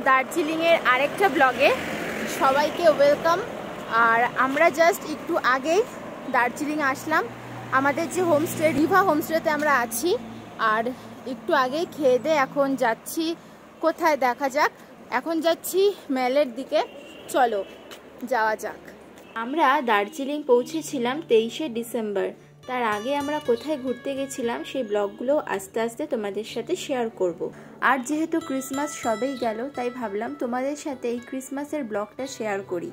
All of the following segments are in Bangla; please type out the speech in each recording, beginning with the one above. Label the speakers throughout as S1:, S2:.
S1: দার্জিলিংয়ের আরেকটা ব্লগে সবাইকে ওয়েলকাম। আর আমরা জাস্ট একটু আগেই দার্জিলিং আসলাম। আমাদের যে হোমস্টে রিভা হোমস্টেতে আমরা আছি, আর একটু আগেই খেয়ে দিয়ে এখন যাচ্ছি কোথায় দেখা যাক। এখন যাচ্ছি মেলের দিকে, চলো যাওয়া যাক। আমরা দার্জিলিং পৌঁছেছিলাম 23শে ডিসেম্বর। তার আগে আমরা কোথায় ঘুরতে গেছিলাম সেই ব্লগগুলো আস্তে আস্তে তোমাদের সাথে শেয়ার করব। আর যেহেতু ক্রিসমাস সবেই গেল, তাই ভাবলাম তোমাদের সাথে এই ক্রিসমাসের ব্লগটা শেয়ার করি।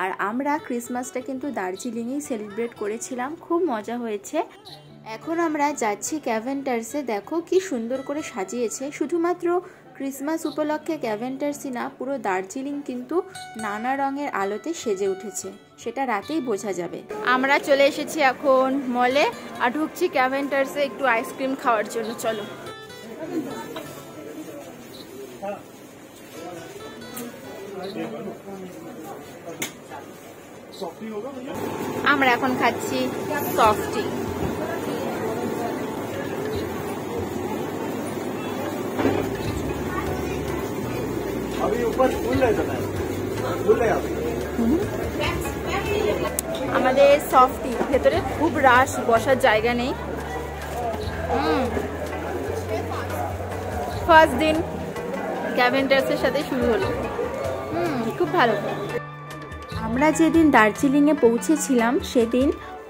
S1: আর আমরা ক্রিসমাসটা কিন্তু দার্জিলিংয়েই সেলিব্রেট করেছিলাম, খুব মজা হয়েছে। এখন আমরা যাচ্ছি ক্যাভেন্টার্সে। দেখো কি সুন্দর করে সাজিয়েছে। শুধুমাত্র ক্রিসমাস উপলক্ষে ক্যাভেন্টার্সই না, পুরো দার্জিলিং কিন্তু নানা রঙের আলোতে সেজে উঠেছে, সেটা রাতেই বোঝা যাবে। আমরা চলে এসেছি এখন মলে আর ঢুকছি ক্যাভেন্টার্সে একটু আইসক্রিম খাওয়ার জন্য। চলো। আমরা এখন খাচ্ছি সফটি। আমাদের সফটি ভেতরে খুব রাশ, বসার জায়গা নেই। ফার্স্ট দিন ক্যাভেন্টার্সের সাথে শুরু হলো। খুব ভালো। আমরা যেদিন দার্জিলিংয়ে পৌঁছেছিলাম সেদিন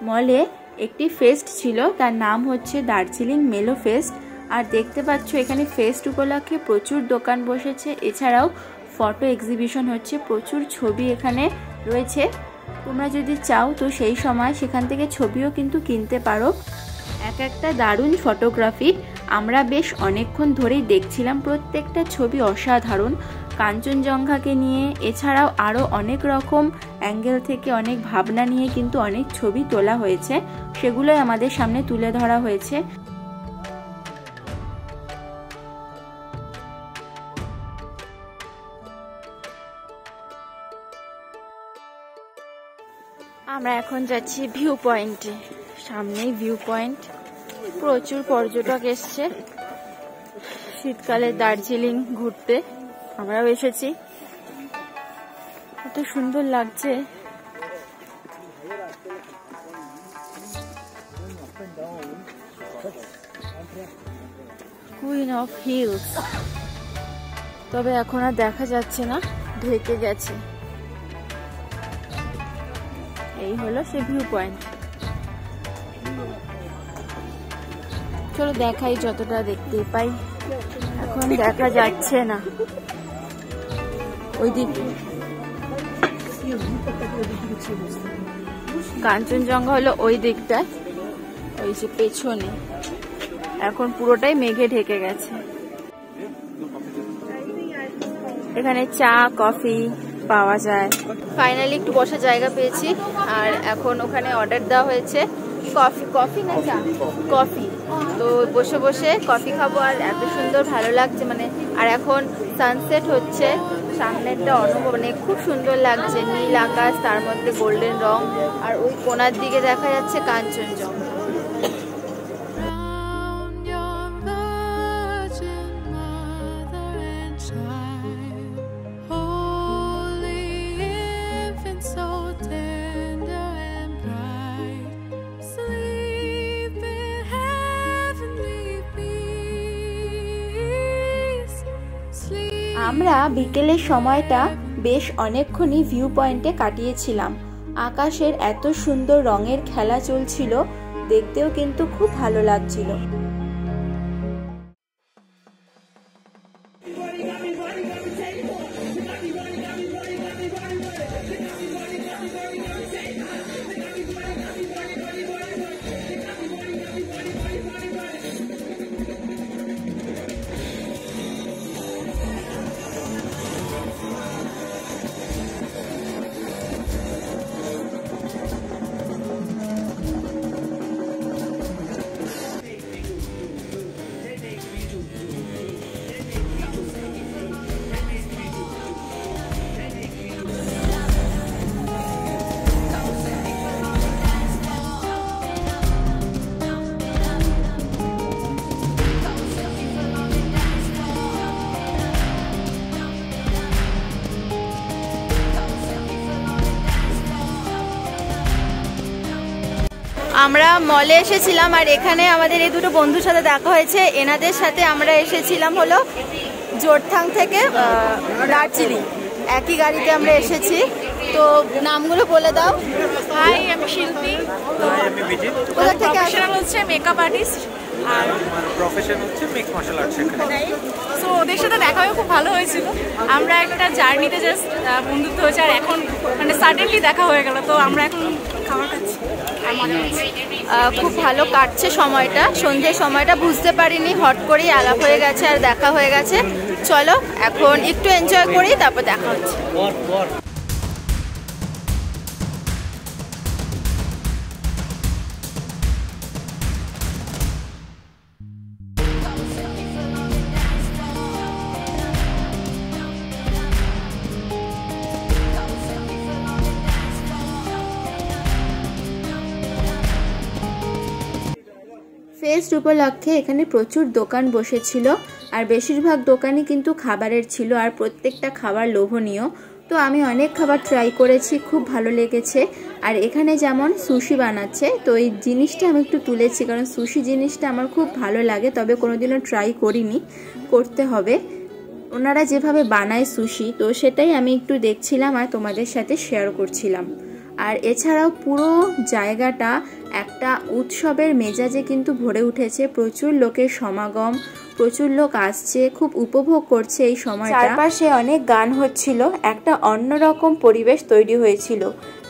S1: মলে একটি ফেস্ট ছিল, তার নাম হচ্ছে দার্জিলিং মেলো ফেস্ট। আর দেখতে পাচ্ছ এখানে ফেস্ট উপলক্ষে প্রচুর দোকান বসেছে, এছাড়াও ফটো এক্সিবিশন হচ্ছে, প্রচুর ছবি এখানে রয়েছে। তোমরা যদি চাও তো সেই সময় সেখান থেকে ছবিও কিন্তু কিনতে পারো। এক একটা দারুণ ফটোগ্রাফি। আমরা বেশ অনেকক্ষণ ধরেই দেখছিলাম, প্রত্যেকটা ছবি অসাধারণ। কাঞ্চনজঙ্ঘাকে নিয়ে, এছাড়াও আরও অনেক রকম অ্যাঙ্গেল থেকে অনেক ভাবনা নিয়ে কিন্তু অনেক ছবি তোলা হয়েছে, সেগুলোই আমাদের সামনে তুলে ধরা হয়েছে। আমরা এখন যাচ্ছি ভিউ পয়েন্টে। সামনেই ভিউ পয়েন্ট, প্রচুর পর্যটক এসছে শীতকালে দার্জিলিং ঘুরতে। আমরাও এসেছি, কত সুন্দর লাগছে। কুইন অফ হিলস, তবে এখন আর দেখা যাচ্ছে না, ঢেকে গেছে। এই হলো সে ভিউ পয়েন্ট। চলো দেখাই, যতটা দেখতে পাই। এখন দেখা যাচ্ছে না ওই দিক, কাঞ্চনজঙ্ঘা হলো ওই দিকটায়, ওই যে পেছনে। এখন পুরোটাই মেঘে ঢেকে গেছে। এখানে চা কফি পাওয়া যায়। ফাইনালি একটু বসার জায়গা পেয়েছি। আর এখন ওখানে অর্ডার দেওয়া হয়েছে কফি না চা, কফি। তো বসে বসে কফি খাবো। আর এত সুন্দর ভালো লাগছে মানে। আর এখন সানসেট হচ্ছে, সামনেরটা অনুভব মানে খুব সুন্দর লাগছে। নীল আকাশ, তার মধ্যে গোল্ডেন রং, আর ওই কোনার দিকে দেখা যাচ্ছে কাঞ্চনজঙ্ঘা। আমরা বিকেলের সময়টা বেশ অনেকক্ষণই ভিউ পয়েন্টে কাটিয়েছিলাম। আকাশের এত সুন্দর রঙের খেলা চলছিল, দেখতেও কিন্তু খুব ভালো লাগছিল। আমরা মলে এসেছিলাম আর এখানে আমাদের এই দুটো বন্ধুর সাথে দেখা হয়েছে। এনাদের সাথে আমরা এসেছিলাম হলো জোরথাং থেকে দার্জিলিং, একই গাড়িতে আমরা এসেছি। তো নামগুলো বলে দাও।
S2: হাই, আমি শিল্পী। কোথা থেকে আসলে হচ্ছে মেকআপ আর্টিস্ট আর
S3: প্রফেশন হচ্ছে মেক মার্শাল আর্ট শেখানো।
S2: সো ওদের সাথে দেখা হয়ে খুব ভালো হয়েছিল। আমরা একটা জার্নিতে জাস্ট বন্ধুত্ব হয়েছে আর এখন মানে সাডেনলি দেখা হয়ে গেল। তো আমরা এখন খাবার খাচ্ছি আর মজা করছি।
S1: খুব ভালো কাটছে সময়টা, সন্ধ্যের সময়টা বুঝতে পারিনি, হট করেই আলাপ হয়ে গেছে আর দেখা হয়ে গেছে। চলো এখন একটু এনজয় করি, তারপর দেখা হচ্ছে। ফেস্ট উপলক্ষে এখানে প্রচুর দোকান বসেছিল আর বেশিরভাগ দোকানই কিন্তু খাবারের ছিল আর প্রত্যেকটা খাবার লোভনীয়। তো আমি অনেক খাবার ট্রাই করেছি, খুব ভালো লেগেছে। আর এখানে যেমন সুশি বানাচ্ছে, তো এই জিনিসটা আমি একটু তুলেছি কারণ সুশি জিনিসটা আমার খুব ভালো লাগে, তবে কোনোদিনও ট্রাই করিনি, করতে হবে। ওনারা যেভাবে বানায় সুশি, তো সেটাই আমি একটু দেখছিলাম আর তোমাদের সাথে শেয়ার করছিলাম। আর এছাড়াও পুরো জায়গাটা একটা উৎসবের মেজাজে কিন্তু ভরে উঠেছে, প্রচুর লোকের সমাগম, প্রচুর লোক আসছে, খুব উপভোগ করছে এই সময়টা। চারপাশে অনেক গান হচ্ছিল, একটা অন্যরকম পরিবেশ তৈরি হয়েছিল,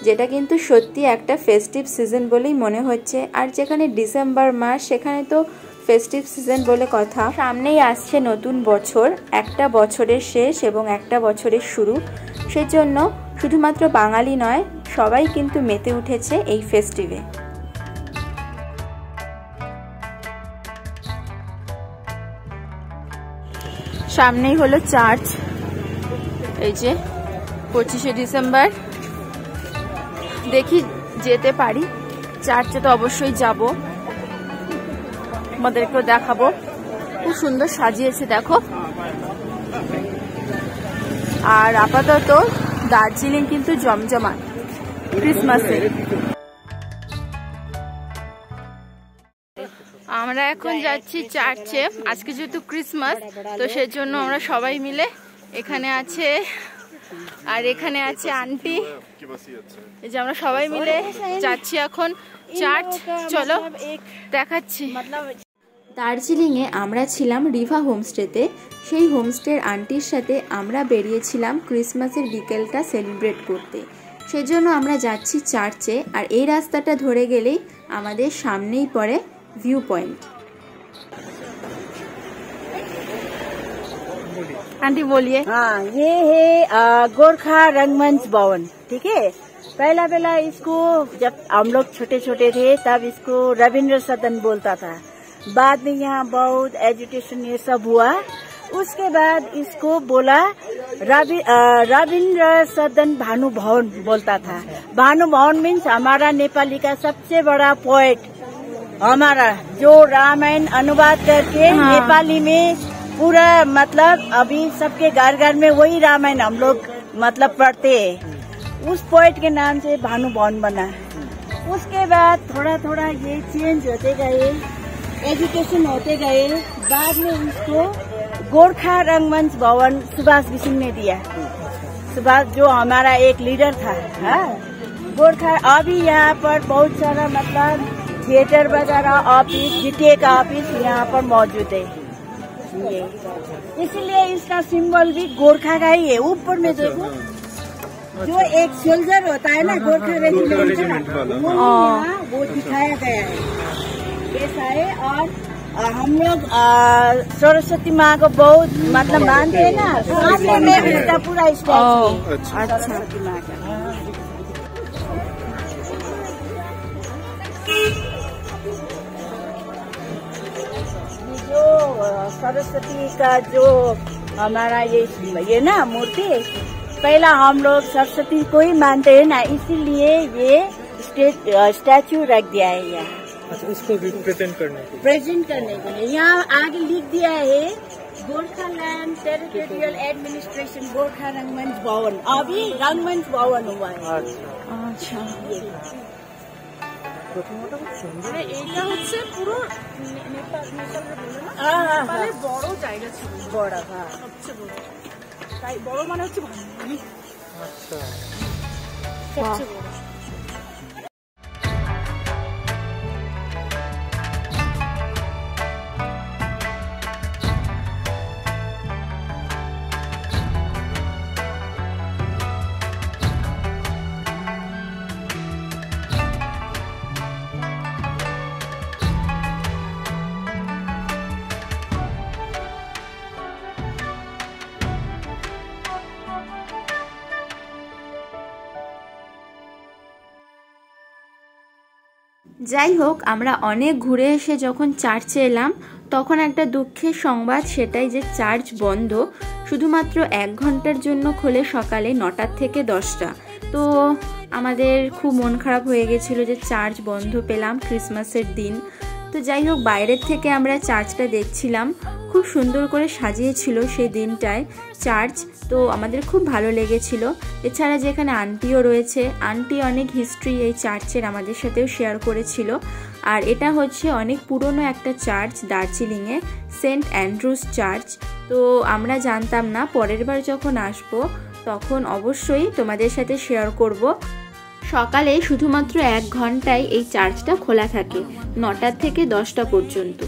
S1: যেটা কিন্তু সত্যি একটা ফেস্টিভ সিজন বলেই মনে হচ্ছে। আর যেখানে ডিসেম্বর মাস, সেখানে তো ফেস্টিভ সিজন বলে কথা। সামনেই আসছে নতুন বছর, একটা বছরের শেষ এবং একটা বছরের শুরু। সেজন্য শুধুমাত্র বাঙালি নয়, সবাই কিন্তু মেতে উঠেছে এই ফেস্টিভে। সামনেই হলো চার্চ, এই যে 25শে ডিসেম্বর। দেখি যেতে পারি, চার্চে তো অবশ্যই যাব, আমাদেরকেও দেখাবো। খুব সুন্দর সাজিয়েছে দেখো। আর আপাতত দার্জিলিং কিন্তু জমজমাট ক্রিসমাসে। আমরা এখন যাচ্ছি চার্চে, আজকে যেহেতু ক্রিসমাস, তো সেজন্য আমরা সবাই মিলে এখানে আছে। আর এখানে আছে আন্টি, এই যে আমরা সবাই মিলে যাচ্ছি এখন চার্চ। চলো দেখাচ্ছি। দার্জিলিংয়ে আমরা ছিলাম রিভা হোমস্টেতে। সেই হোমস্টের আন্টির সাথে আমরা বেরিয়েছিলাম ক্রিসমাসের বিকেলটা সেলিব্রেট করতে। সেজন্য আমরা যাচ্ছি চার্চে। আর এই রাস্তাটা ধরে গেলেই আমাদের সামনেই পড়ে व्यू पॉइंट। आंटी बोलिए।
S4: हाँ, ये है गोरखा रंगमंच भवन, ठीक है। पहला इसको जब हम लोग छोटे छोटे थे तब इसको रविंद्र सदन बोलता था। बाद में यहाँ बहुत एजुकेशन ये सब हुआ, उसके बाद इसको बोला रविंद्र सदन भानु भवन बोलता था। भानु भवन मीन्स हमारा नेपाली का सबसे बड़ा पोएट, हमारा जो रामायण अनुवाद करके नेपाली में पूरा, मतलब अभी सबके घर घर में वही रामायण हम लोग मतलब पढ़ते हैं। उस पोएट के नाम से भानु भवन बना। उसके बाद थोड़ा थोड़ा ये चेंज होते गए, एजुकेशन होते गए। बाद में इसको गोरखा रंगमंच भवन सुभाष घिसिङ ने दिया। सुभाष जो हमारा एक लीडर था, गोरखा। अभी यहाँ पर बहुत सारा मतलब थिएटर वगैरह, ऑफिस, जीटीए का ऑफिस यहाँ पर मौजूद है। ये इसलिए इसका सिंबल भी गोरखा का ही है। ऊपर में देखो जो एक सोल्जर होता है ना, गोरखा रेजिमेंट का, वो दिखाया गया है ऐसा है। और हम लोग सरस्वती माँ को बहुत मतलब मानते हैं ना, सामने में इसका पूरा स्टैचू। अच्छा, सरस्वती माँ का। जो सरस्वती का जो हमारा ये ना मूर्ति, पहला हम लोग सरस्वती को ही मानते हैं ना, इसीलिए ये स्टैचू रख दिया है यहाँ।
S3: अच्छा, इसको प्रेजेंट करने के लिए
S4: यहाँ आगे लिख दिया है गोरखालैंड टेरिटोरियल एडमिनिस्ट्रेशन गोरखा रंगमंच भवन। अभी रंगमंच भवन हुआ है। अच्छा,
S3: প্রতিমাটা খুব সুন্দর।
S2: এইটা হচ্ছে পুরো নেপালের বড় জায়গা ছিল,
S4: বড়, হ্যাঁ
S2: সবচেয়ে বড়। তাই বড় মানে হচ্ছে
S3: আচ্ছা,
S2: সবচেয়ে বড়।
S1: যাই হোক, আমরা অনেক ঘুরে এসে যখন চার্চে এলাম তখন একটা দুঃখের সংবাদ, সেটাই যে চার্চ বন্ধ, শুধুমাত্র 1 ঘন্টার জন্য খোলে সকালে 9টা থেকে 10টা। তো আমাদের খুব মন খারাপ হয়ে গেছিলো যে চার্চ বন্ধ পেলাম ক্রিসমাসের দিন। তো যাই হোক, বাইরের থেকে আমরা চার্চটা দেখছিলাম, খুব সুন্দর করে সাজিয়েছিল সেই দিনটায় চার্চ, তো আমাদের খুব ভালো লেগেছিল। এছাড়া যেখানে আন্টিও রয়েছে, আন্টি অনেক হিস্ট্রি এই চার্চের আমাদের সাথেও শেয়ার করেছিল। আর এটা হচ্ছে অনেক পুরনো একটা চার্চ দার্জিলিংয়ে, সেন্ট অ্যান্ড্রুজ চার্চ। তো আমরা জানতাম না, পরের বার যখন আসবো তখন অবশ্যই তোমাদের সাথে শেয়ার করব। সকালে শুধুমাত্র 1 ঘন্টায় এই চার্চটা খোলা থাকে, 9টা থেকে 10টা পর্যন্ত।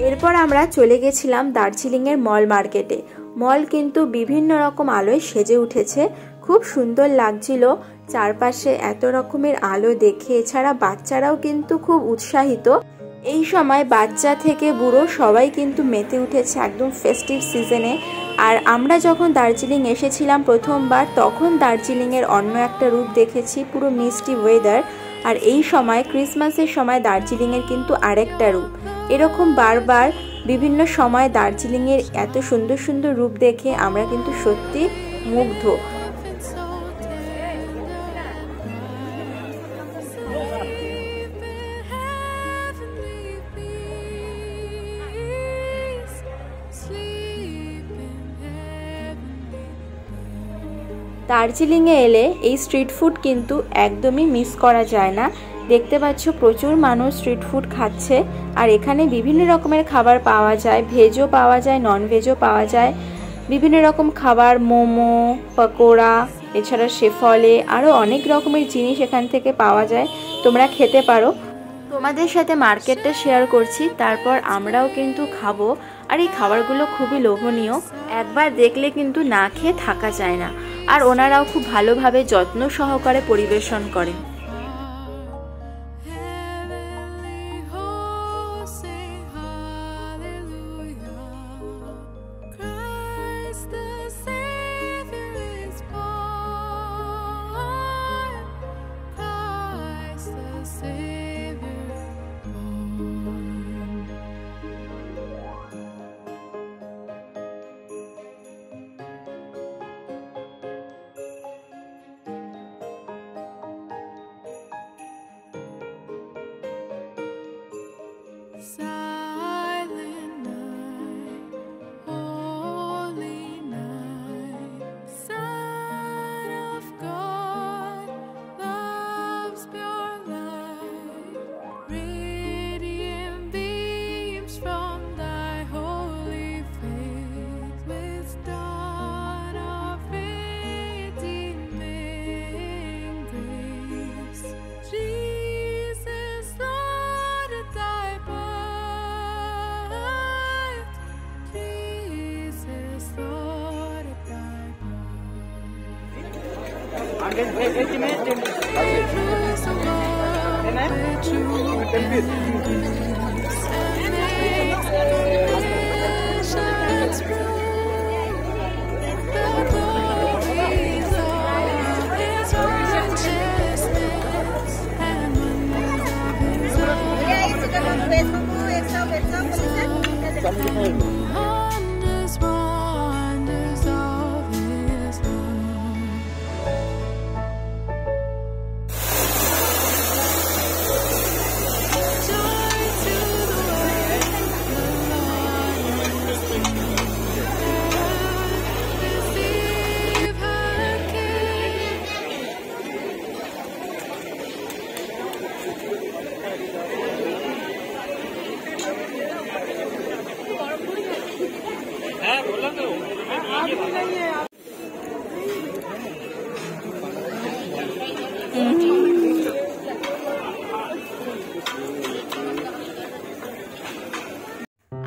S1: এরপর আমরা চলে গেছিলাম দার্জিলিংয়ের মল মার্কেটে। মল কিন্তু বিভিন্ন রকম আলোয় সেজে উঠেছে, খুব সুন্দর লাগছিল চারপাশে এত রকমের আলো দেখে। এছাড়া বাচ্চারাও কিন্তু খুব উৎসাহিত, এই সময় বাচ্চা থেকে বুড়ো সবাই কিন্তু মেতে উঠেছে একদম ফেস্টিভ সিজনে। আর আমরা যখন দার্জিলিং এসেছিলাম প্রথমবার, তখন দার্জিলিংয়ের অন্য একটা রূপ দেখেছি, পুরো মিষ্টি ওয়েদার। আর এই সময় ক্রিসমাসের সময় দার্জিলিংয়ের কিন্তু আরেকটা রূপ। এরকম বারবার বিভিন্ন সময় দার্জিলিংয়ের এত সুন্দর সুন্দর রূপ দেখে আমরা কিন্তু সত্যি মুগ্ধ। দার্জিলিংয়ে এলে এই স্ট্রিট ফুড কিন্তু একদমই মিস করা যায় না। দেখতে পাচ্ছ প্রচুর মানুষ স্ট্রিট ফুড খাচ্ছে, আর এখানে বিভিন্ন রকমের খাবার পাওয়া যায়, ভেজও পাওয়া যায়, নন ভেজও পাওয়া যায়। বিভিন্ন রকম খাবার, মোমো, পকোড়া, এছাড়া শেফলে, আরও অনেক রকমের জিনিস এখান থেকে পাওয়া যায়, তোমরা খেতে পারো। তোমাদের সাথে মার্কেটটা শেয়ার করছি, তারপর আমরাও কিন্তু খাবো। আর এই খাবারগুলো খুবই লোভনীয়, একবার দেখলে কিন্তু না খেয়ে থাকা যায় না। আর ওনারাও খুব ভালোভাবে যত্ন সহকারে পরিবেশন করেন।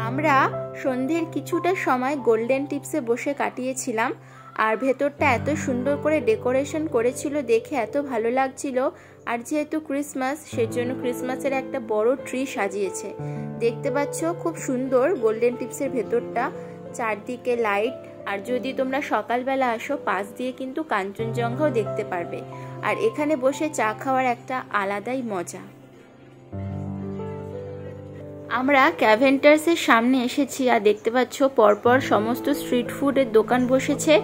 S1: আমরা সন্ধ্যের কিছুটা সময় গোল্ডেন টিপসে বসে কাটিয়েছিলাম। আর ভেতরটা এত সুন্দর করে ডেকোরেশন করেছিল, দেখে এত ভালো লাগছিল। আর যেহেতু ক্রিসমাস, সেজন্য ক্রিসমাসের একটা বড় ট্রি সাজিয়েছে। দেখতে পাচ্ছ খুব সুন্দর গোল্ডেন টিপসের ভেতরটা, চারদিকে লাইট। আর যদি তোমরা সকালবেলা আসো, পাশ দিয়ে কিন্তু কাঞ্চনজঙ্ঘাও দেখতে পারবে। আর এখানে বসে চা খাওয়ার একটা আলাদাই মজা। আমরা ক্যাভেন্টার্সের সামনে এসেছি আর দেখতে পাচ্ছ পরপর সমস্ত স্ট্রিট ফুডের দোকান বসেছে।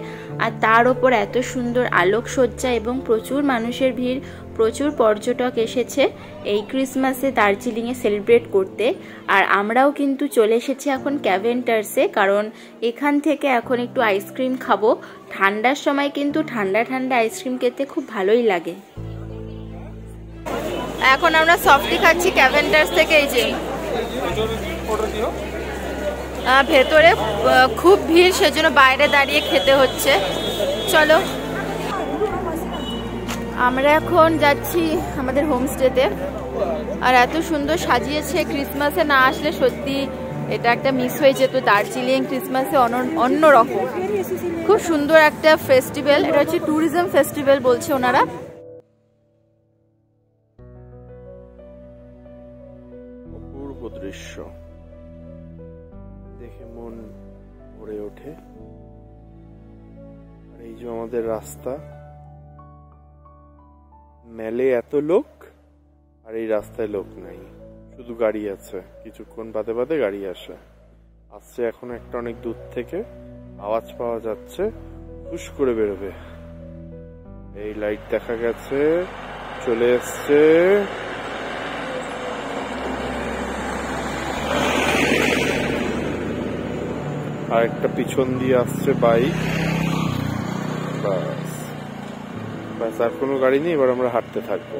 S1: আর তার ওপর এত সুন্দর আলোকসজ্জা এবং প্রচুর মানুষের ভিড়, প্রচুর পর্যটক এসেছে এই ক্রিসমাসে দার্জিলিংয়ে সেলিব্রেট করতে। আর আমরাও কিন্তু চলে এসেছি এখন ক্যাভেন্টার্সে, কারণ এখান থেকে এখন একটু আইসক্রিম খাবো। ঠান্ডার সময় কিন্তু ঠান্ডা ঠান্ডা আইসক্রিম খেতে খুব ভালোই লাগে। এখন আমরা সফটি খাচ্ছি ক্যাভেন্টার্স থেকে। এই যে ভেতরে খুব ভিড়, সেজন্য বাইরে দাঁড়িয়ে খেতে হচ্ছে। চলো, আমরা এখন যাচ্ছি আমাদের হোমস্টেতে। আর এত সুন্দর সাজিয়েছে, ক্রিসমাসে না আসলে সত্যি এটা একটা মিস হয়ে যেত। দার্জিলিং ক্রিসমাসে অন্যরকম, খুব সুন্দর একটা ফেস্টিভ্যাল। এটা হচ্ছে ট্যুরিজম ফেস্টিভ্যাল বলছে ওনারা।
S5: অপূর্ব দৃশ্য দেখে মন ভরে ওঠে। আর এই যে আমাদের রাস্তা, মেলে এত লোক, আর এই রাস্তায় লোক নাই, শুধু গাড়ি আছে। কিছুক্ষণ বাদে বাদে গাড়ি আসছে এখন একটা অনেক দূর থেকে আওয়াজ পাওয়া যাচ্ছে, হুশ করে বেরোবে। এই লাইট দেখা গেছে, চলে এসছে। আর একটা পিছন দিয়ে আসছে বাইক। ব্যাস, আর কোনো গাড়ি নেই। এবার আমরা হাঁটতে থাকবো।